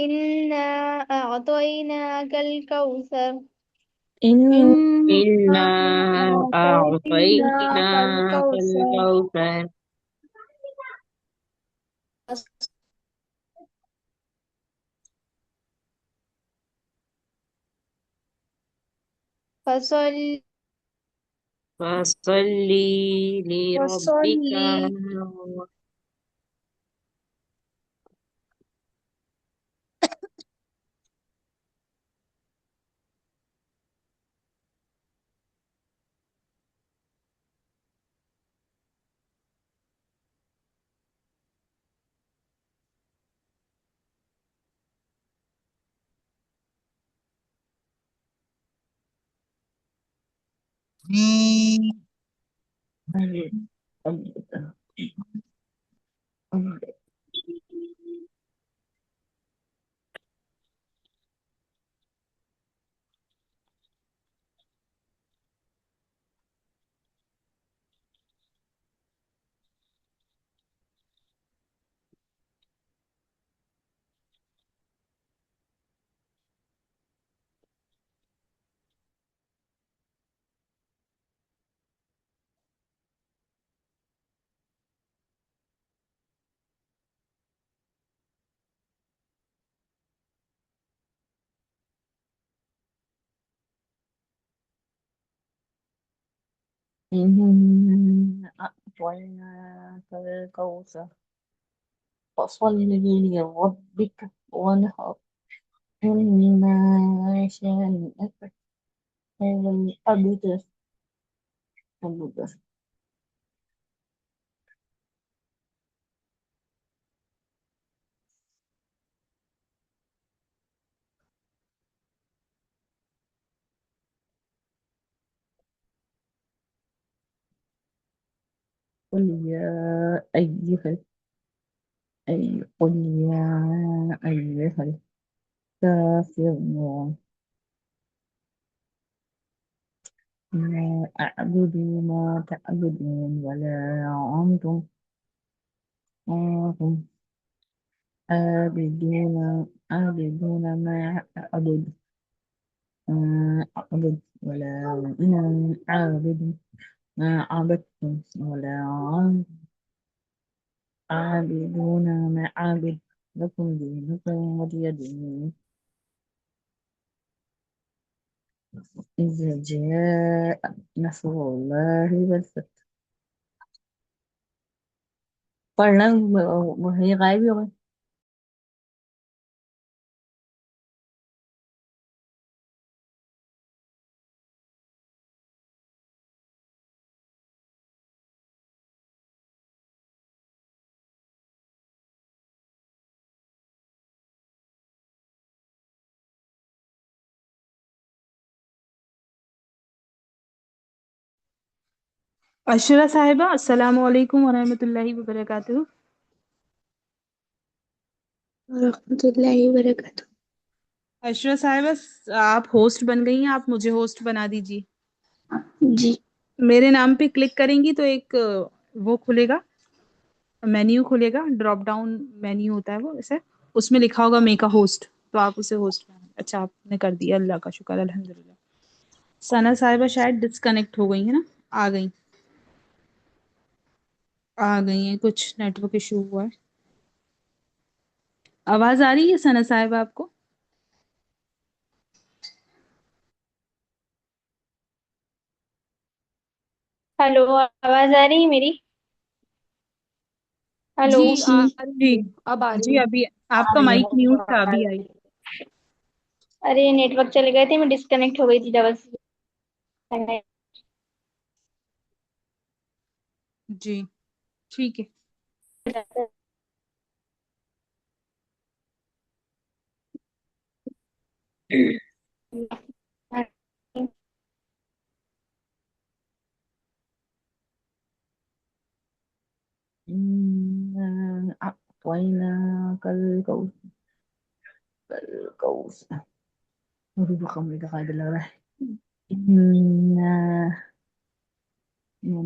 إنا أعطيناك الكوثر إن إنا إنا أعطيناك أعطيناك الكوثر الكوثر فصل فصل فصل لربك إنا أعطيناك الكوثر فصل لربك وانحر إن شانئك هو الأبتر قل يا أيها قل يا أيها الكافرون لا أعبد ما تعبدون ولا أنتم عابدون عابدون ما أعبد أعبد ولا أنا عابد ما عبدتم ولا عابدون ما أعبد لكم دينكم ولي دين. إذا جاء نصر الله والفتح. پڑھنا وہی غائب ہی ہو گئے. اشرا صاحبہ السلام علیکم ورحمۃ اللہ وبرکاتہ. ورحمۃ اللہ وبرکاتہ. اشرا صاحبہ آپ ہوسٹ بن گئی ہیں، آپ مجھے ہوسٹ بنا دیجیے. جی میرے نام پہ کلک کریں گی تو ایک وہ کھلے گا، مینیو کھلے گا، ڈراپ ڈاؤن مینیو ہوتا ہے وہ ایسے، اس میں لکھا ہوگا میک اے ہوسٹ، تو آپ اسے ہوسٹ بنا. اچھا آپ نے کر دیا، اللہ کا شکر الحمدللہ. ثنا صاحبہ شاید ڈسکنیکٹ ہو گئی ہیں نا، آ گئی ہیں، کچھ نیٹ ورک ایشو ہوا ہے. آواز آ رہی ہے ثنا صاحبہ آپ کو؟ ہیلو، آواز آ رہی ہے میری؟ ہیلو. جی آ رہی جی ہے، اب آ رہی جی، ہے. ابھی آپ کا مائک میوٹ تھا، ابھی آئی. ارے نیٹ ورک چلے گئے تھے، میں ڈسکنیکٹ ہو گئی تھی ڈبل سے. جی ٹھیک ہے. أعطيناك الكوثر أريد خمرك قاعد الله إن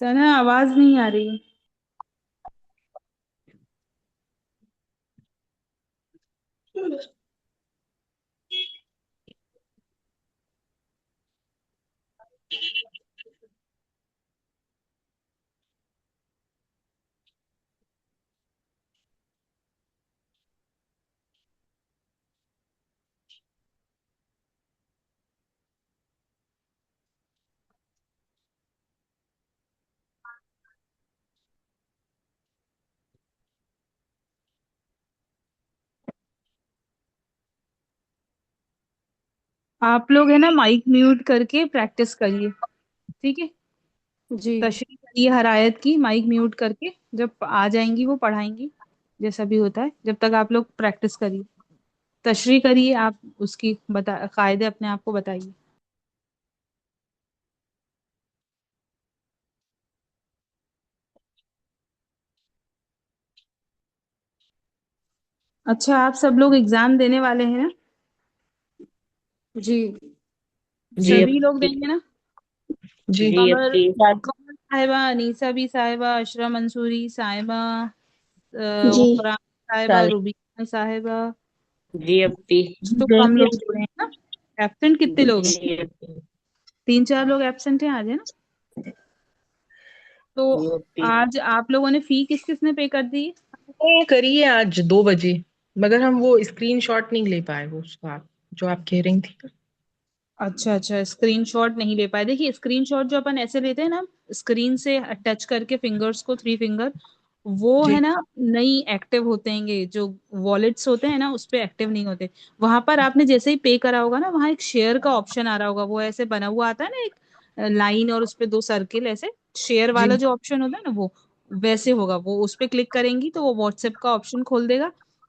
ثنا آواز نہیں آ رہی. آپ لوگ ہے نا مائک میوٹ کر کے پریکٹس کریے، ٹھیک ہے؟ جی تشریح کریے ہر آیت کی مائک میوٹ کر کے، جب آ جائیں گی وہ پڑھائیں گی جیسا بھی ہوتا ہے. جب تک آپ لوگ پریکٹس کریے، تشریح کریے، آپ اس کی قاعدے اپنے آپ کو بتائیے. اچھا آپ سب لوگ ایگزام دینے والے ہیں نا؟ جی جی سبھی لوگ دیں گے نا؟ جی قمر صاحبہ، انیسہ بھی صاحبہ، اشرا منصوری صاحبہ، جی وفران صاحبہ، روبینہ صاحبہ. جی اپی تو کم لوگ جڑے ہیں نا؟ ایبسنٹ کتنے لوگ ہیں؟ جی اپی 3-4 لوگ ایبسنٹ ہیں آج، ہے نا؟ تو جی اپی آج آپ لوگوں نے فی کس کس نے پے کر دی؟ کریے آج 2 بجے، مگر ہم وہ اسکرین شاٹ نہیں لے پائے، وہ اس کو آپ جو آپ کہہ رہی تھی. اچھا اسکرین شاٹ نہیں لے پائے. دیکھیے اسکرین شاٹ جو اپن ایسے لیتے ہیں نا، اسکرین سے ٹچ کر کے فنگرز کو 3 فنگر، وہ جی ہے نا نہیں ایکٹیو ہوتے ہیں گے. جو والیٹس ہوتے ہیں نا اس پہ ایکٹیو نہیں ہوتے. وہاں پر آپ نے جیسے ہی پے کرا ہوگا نا، وہاں ایک شیئر کا آپشن آ رہا ہوگا، وہ ایسے بنا ہوا آتا ہے نا، ایک لائن اور اس پہ 2 سرکل، ایسے شیئر جی والا جو آپشن ہوتا ہے نا وہ ویسے ہوگا. وہ اس پہ کلک کریں گی تو وہ واٹس ایپ کا آپشن کھول دے گا.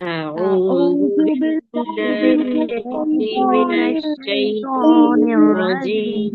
أعوذ أعوذ بالله بالله من من الشيطان الشيطان الرجيم الرجيم.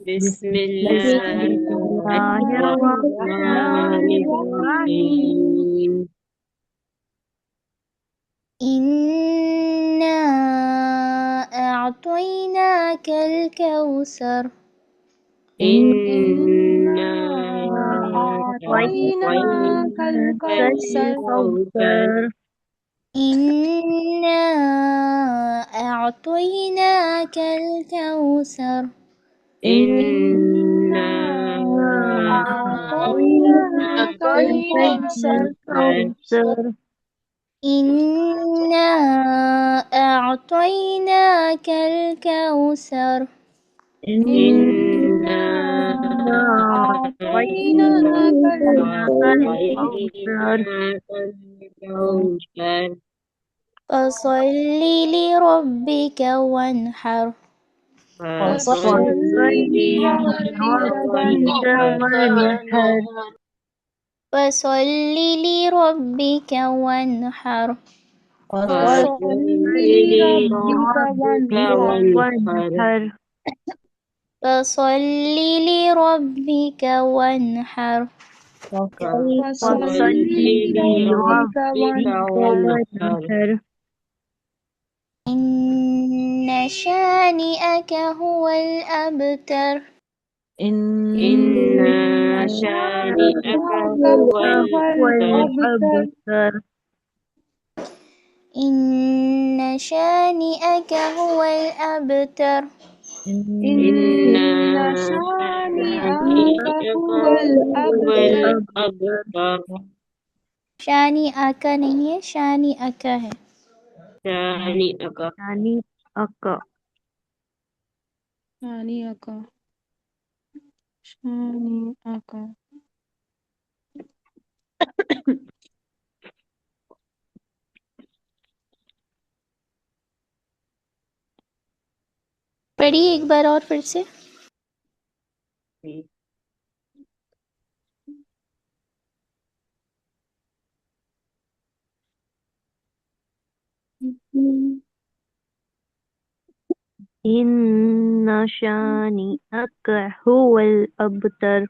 بسم بسم الله الله الرحمن الرحمن الرحيم الرحيم. إنا أعطيناك الكوثر. إنا إنا أعطيناك أعطيناك الكوثر. الكوثر. الكوثر إنا أعطيناك الكوثر. إنا إنا أعطيناك الكوثر. الكوثر إنا أعطيناك الكوثر. إنا إنا أعطيناك الكوثر أعطيناك الكوثر. فصل لربك وانحر. فصل فصل لربك لربك وانحر. وانحر فصل لربك وانحر. فصل لربك لربك وانحر. وانحر. وانحر فصل لربك وانحر. فصل فصل لربك لربك وانحر. وانحر. وانحر إن شانئك هو الأبتر. إن شانئك هو الأبتر. إن شانئك هو الأبتر. إن شانئك هو الأبتر. شانئك نہیں ہے، شانئك ہے. شانئك شانئک شانئک. پڑھیے ایک بار اور پھر سے. إن شانئك هو الأبتر.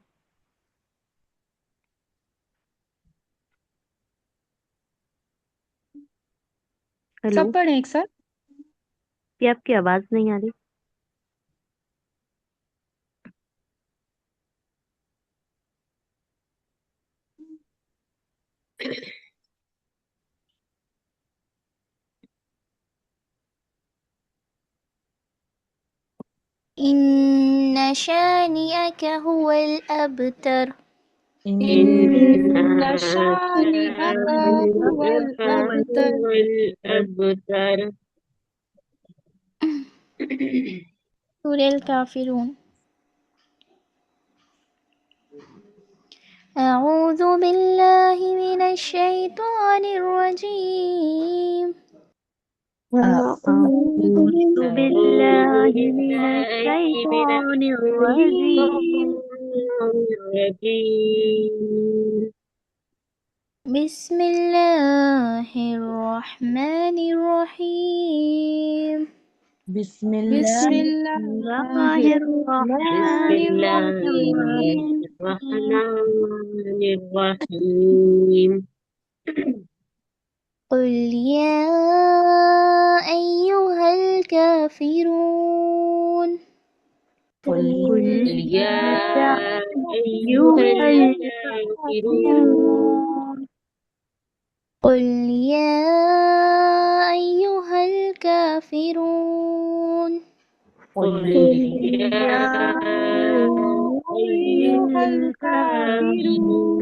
ہیلو، سب پڑھیں ایک ساتھ. کیا آپ کی آواز نہیں آ رہی؟ إن شانئك هو الأبتر. إن شانئك هو الأبتر. الأبتر. سورة الكافرون. أعوذ بالله من الشيطان الرجيم. أعوذ بالله من الشيطان الرجيم. بسم الله الرحمن الرحيم. بسم بسم الله الله الرحمن الرحيم. الرحيم. قل يا أيها الكافرون. قل يا أيها الكافرون. قل يا أيها الكافرون. قل يا أيها الكافرون.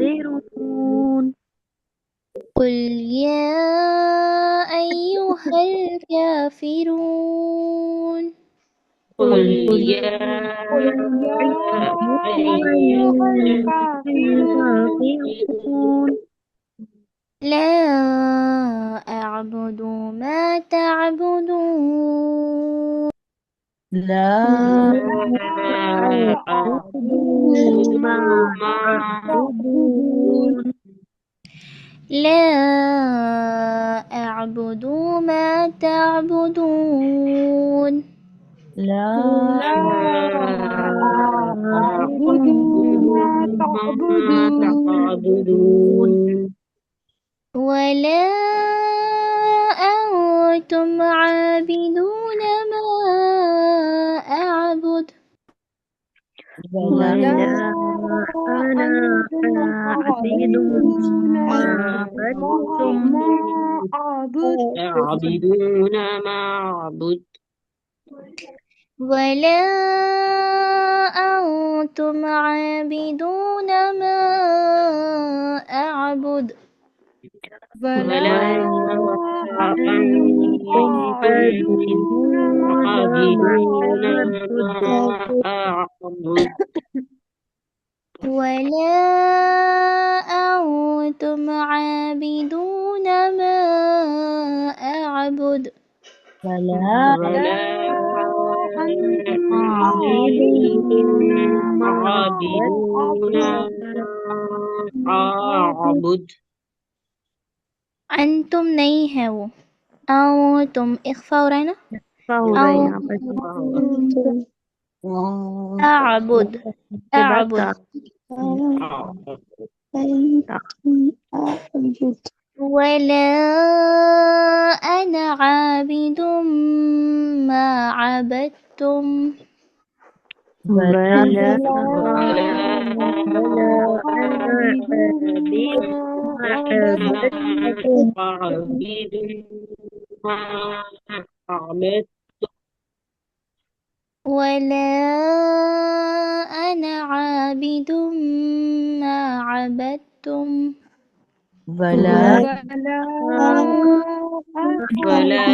قل يا أيها الكافرون. قل يا أيها الكافرون. لا أعبد ما تعبدون. لا أعبد ما تعبدون. لا أعبد ما تعبدون. لا أعبد ما تعبدون. ولا أنتم عابدون ما أعبد. ولا أنا عابد ما عبدتم. تعبدون ما أعبد. ولا أنتم عابدون ما أعبد. ولا أنتم عابدون ما أعبد. ولا أنتم عابدون ما أعبد. ولا أنتم عابدون ما أعبد. أنتم نہیں ہے وہ. أنتم إخفاء ہو رہا ہے نا. ہو رہا ہے یہاں پر. أعبد أعبد. ولا أنا عابد ما عبدتم. ولا ولا ولا أنا عابد ما عبدتم عبيد ما عبدت ولا أنا عابد ما عبدتم ولا ولا ولا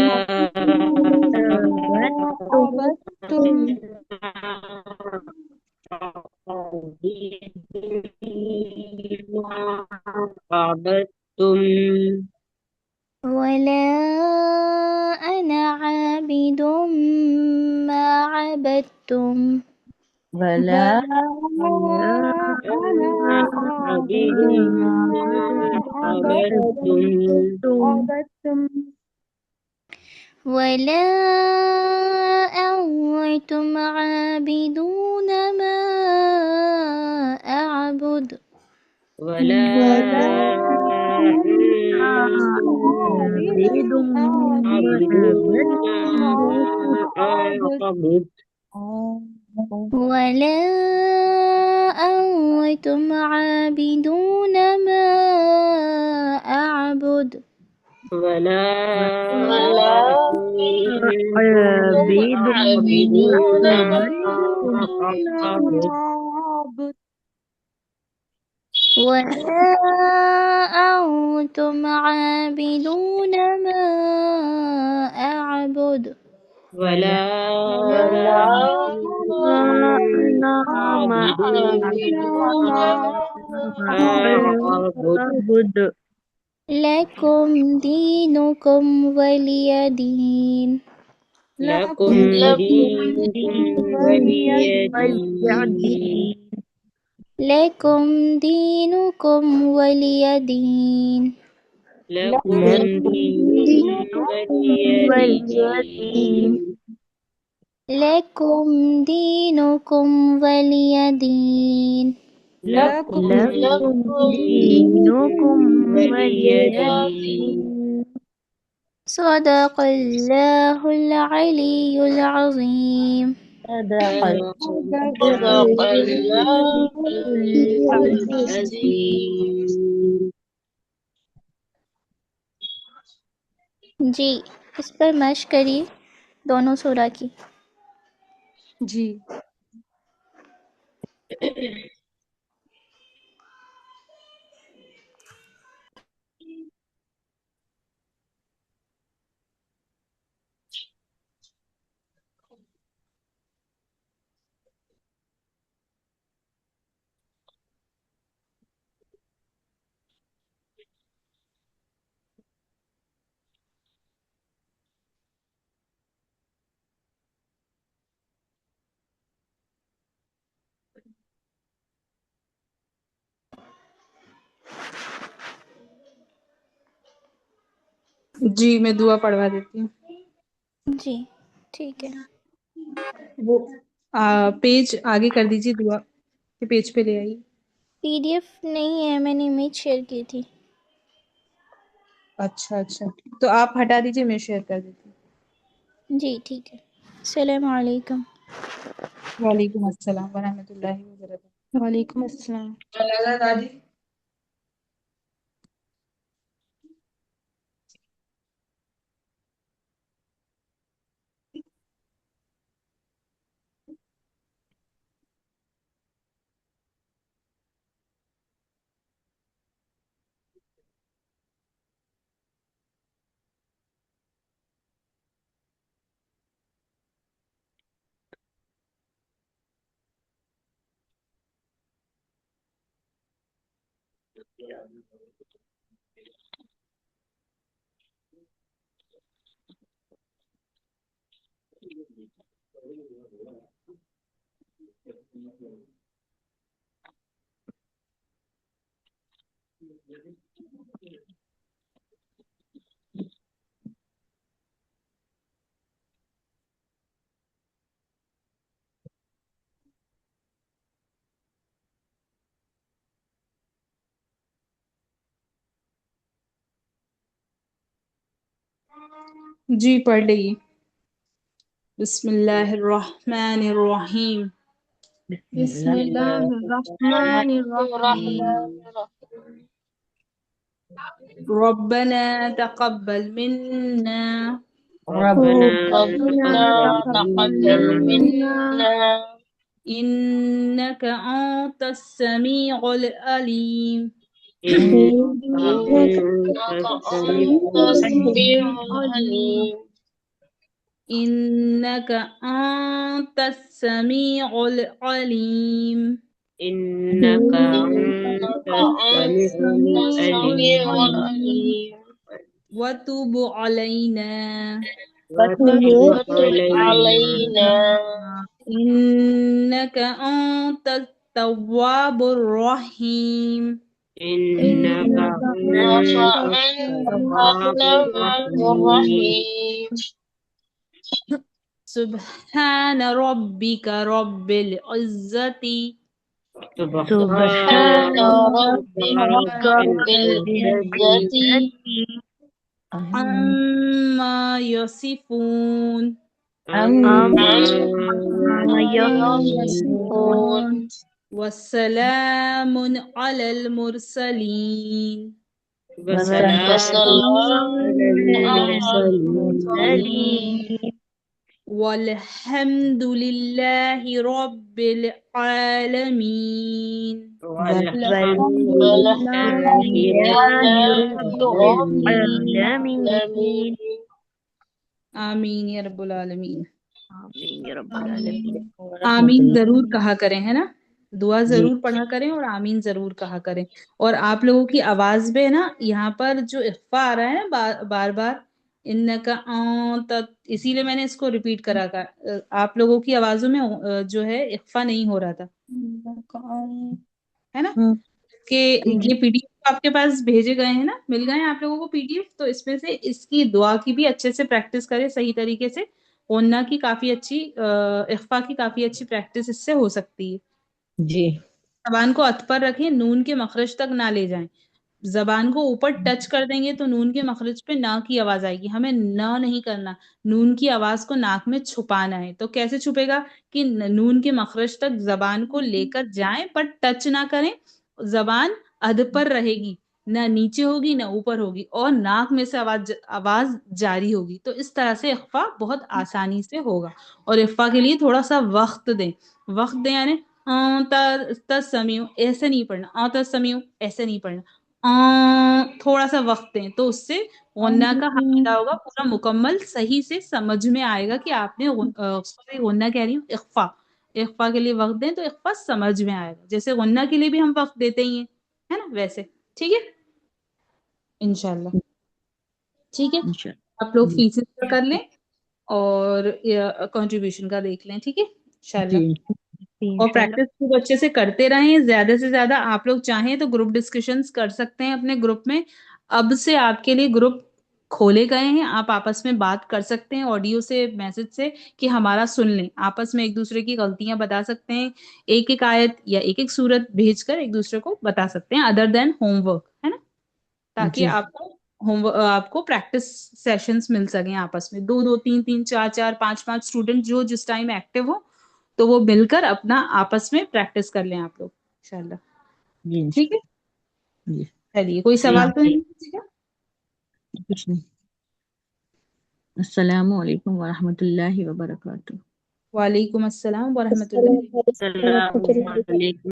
عبدتم عبدتم ولا أنا عابد ما عبدتم ولا ولا أنا عبيد عابد ما عبدتم عبدتم ولا أنتم عابدون ما أعبد ولا ولا أنتم عابد ما عابدون عبدتم ما أعبد ولا أنتم عابدون ما أعبد ولا عابد ما عابدون عبدتم أعبد عبد ولا أنتم عابدون ما أعبد ولا أنا ما عابدون ما أعبد أعبد لكم دينكم ولي دين لكم دينكم ولي دين لكم دينكم ولي دين لكم دينكم ولي دين لكم دينكم ولي دين لكم لكم دينكم دينكم ولي ولي دين صدق الله العلي العظيم صدق صدق الله العظيم. جی اس پر مشق کریے دونوں سورہ کی. جی جی میں دعا پڑھوا دیتی ہوں. جی ٹھیک ہے. وہ پیج آگے کر دیجیے دعا کے پیج پہ لے آئیے. پی ڈی ایف نہیں ہے، میں نے امیج شیئر کی تھی. اچھا تو آپ ہٹا دیجیے، میں شیئر کر دیتی ہوں. جی ٹھیک ہے. السلام علیکم. وعلیکم السلام ورحمۃ اللہ وبرکاتہ. وعلیکم السلام. جی پڑھ لیجیے. بسم اللہ الرحمن الرحیم. بسم الله الرحمن الرحيم الرحمن ربنا تقبل منا ربنا ربنا تقبل منا إنك أنت السميع العليم إنك أنت السميع العليم إنك أنت السميع العليم إنك إنك أنت السميع العليم وتب علينا وتب علينا إنك أنت التواب الرحيم إنك إنك أنت التواب الرحيم سبحان ربك رب العزة سبحان ربك رب العزة عما يصفون عما يصفون يصفون والسلام على المرسلين وسلام وسلام على المرسلين والحمد لله رب العالمين والحمد والحمد لله لله رب رب العالمين العالمين آمین یا رب العالمین. آمین یا رب العالمین. آمین ضرور کہا کریں، ہے نا، دعا ضرور پڑھا کریں اور آمین ضرور کہا کریں. اور آپ لوگوں کی آواز میں نا یہاں پر جو اخفا آ رہا ہے نا بار بار انکا اسی لیے میں نے اس کو ریپیٹ کرا کر آپ لوگوں کی آوازوں میں جو ہے اخفا نہیں ہو رہا تھا، ہے نا، کہ یہ پی ڈی ایف آپ کے پاس بھیجے گئے ہیں نا، مل گئے ہیں آپ لوگوں کو پی ڈی ایف، تو اس میں سے اس کی دعا کی بھی اچھے سے پریکٹس کرے صحیح طریقے سے. غنہ کی کافی اچھی اخفا کی کافی اچھی پریکٹس اس سے ہو سکتی ہے. جی زبان کو اتھ پر رکھیں، نون کے مخرج تک نہ لے جائیں. زبان کو اوپر ٹچ کر دیں گے تو نون کے مخرج پہ نہ کی آواز آئے گی. ہمیں نہ نہیں کرنا، نون کی آواز کو ناک میں چھپانا ہے. تو کیسے چھپے گا کہ نون کے مخرج تک زبان کو لے کر جائیں پر ٹچ نہ کریں. زبان ادھ پر رہے گی، نہ نیچے ہوگی نہ اوپر ہوگی، اور ناک میں سے آواز جاری ہوگی. تو اس طرح سے اخفا بہت آسانی سے ہوگا. اور اخفا کے لیے تھوڑا سا وقت دیں یعنی تسمیو ایسے نہیں پڑھنا، تسمیو ایسے نہیں پڑھنا، تھوڑا سا وقت دیں تو اس سے غنہ کا حملہ ہوگا پورا مکمل صحیح سے سمجھ میں آئے گا کہ آپ نے غنہ کہہ رہی ہوں اخفا کے لیے وقت دیں تو اخفا سمجھ میں آئے گا. جیسے غنہ کے لیے بھی ہم وقت دیتے ہی ہیں، ہے نا، ویسے. ٹھیک ہے انشاءاللہ. ٹھیک ہے آپ لوگ فیسز کا کر لیں اور کنٹریبیوشن کا دیکھ لیں. ٹھیک ہے انشاءاللہ. اور پریکٹس خوب اچھے سے کرتے رہیں. زیادہ سے زیادہ آپ لوگ چاہیں تو گروپ ڈسکشنز کر سکتے ہیں اپنے گروپ میں. اب سے آپ کے لیے گروپ کھولے گئے ہیں، آپ آپس میں بات کر سکتے ہیں آڈیو سے، میسج سے، کہ ہمارا سن لیں. آپس میں ایک دوسرے کی غلطیاں بتا سکتے ہیں، ایک ایک آیت یا ایک ایک سورت بھیج کر ایک دوسرے کو بتا سکتے ہیں ادر دین ہوم ورک، ہے نا، تاکہ آپ کو پریکٹس سیشنز مل سکیں آپس میں. 2 3 3 4 4 5 5 اسٹوڈنٹ جو جس ٹائم ایکٹیو ہو تو وہ مل کر اپنا آپس میں پریکٹس کر لیں آپ لوگ انشاءاللہ. ٹھیک ہے چلیے. کوئی سوال تو نہیں کسی کا؟ کچھ نہیں. السلام علیکم ورحمۃ اللہ وبرکاتہ. وعلیکم السلام ورحمۃ اللہ. السلام علیکم.